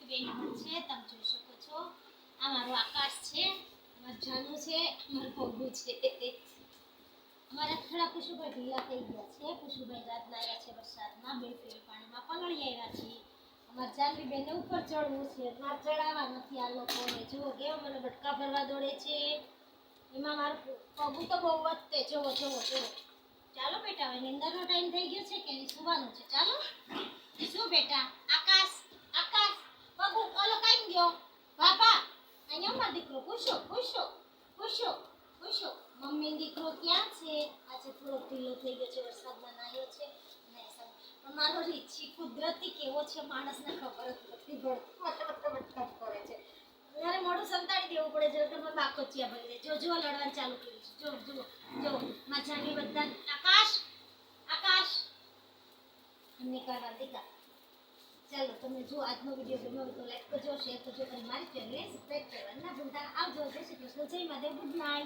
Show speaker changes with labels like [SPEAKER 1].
[SPEAKER 1] બેન પણ છે, તમે જોઈ શકો છો. આ મારો આકાશ છે, અમારું જાનુ છે, અમારું પગુ છે. અમારા થોડા કુશુભાઈ ઢીલા થઈ ગયા છે. કુશુભાઈ રાતના આવ્યા છે વરસાદમાં, બે ફેર પાણીમાં પલળી આવ્યા છે. અમારા જાનવી બેનને ઉપર ચડવું છે, મારે ચડાવવા નથી આ લોકોને. જુઓ કેવા મને બટકા ભરવા દોડે છે. એમાં મારું પગું તો બહુ વધતે. જુઓ જુઓ જુઓ. ચાલો બેટા, હવે નિંદરનો ટાઈમ થઈ ગયો છે કે સુવાનું છે. ચાલો શું બેટા? આકાશ આકાશ પગું ઓલો કઈ ગયો? બાપા અહીંયા મારો દીકરો ખુશો ખુશો ખુશો ખુશો. મમ્મી દીકરો ક્યાં છે? આજે થોડો ઢીલો થઈ ગયો છે, વરસાદમાં નાયો છે. પણ મારો રીછી કુદરતી કેવો છે માણસને ખબર જ નથી પડતી. કરે છે ત્યારે મોઢું સંતાડી દેવું પડે છે. તમે બાકો ચિયા ભરી દે. જો જો લડવાનું ચાલુ કર્યું છે. જો જો જો મજાની બધા. આકાશ આકાશ એમને કરવા દીધા. ચાલો તમે જો આજનો વિડીયો ગમ્યો હોય તો લાઈક કરજો, શેર કરજો અને મારી ચેનલને સબસ્ક્રાઇબ કરવાનું ના ભૂલતા. આવજો. જય શ્રી કૃષ્ણ. જય મહાદેવ. Good night.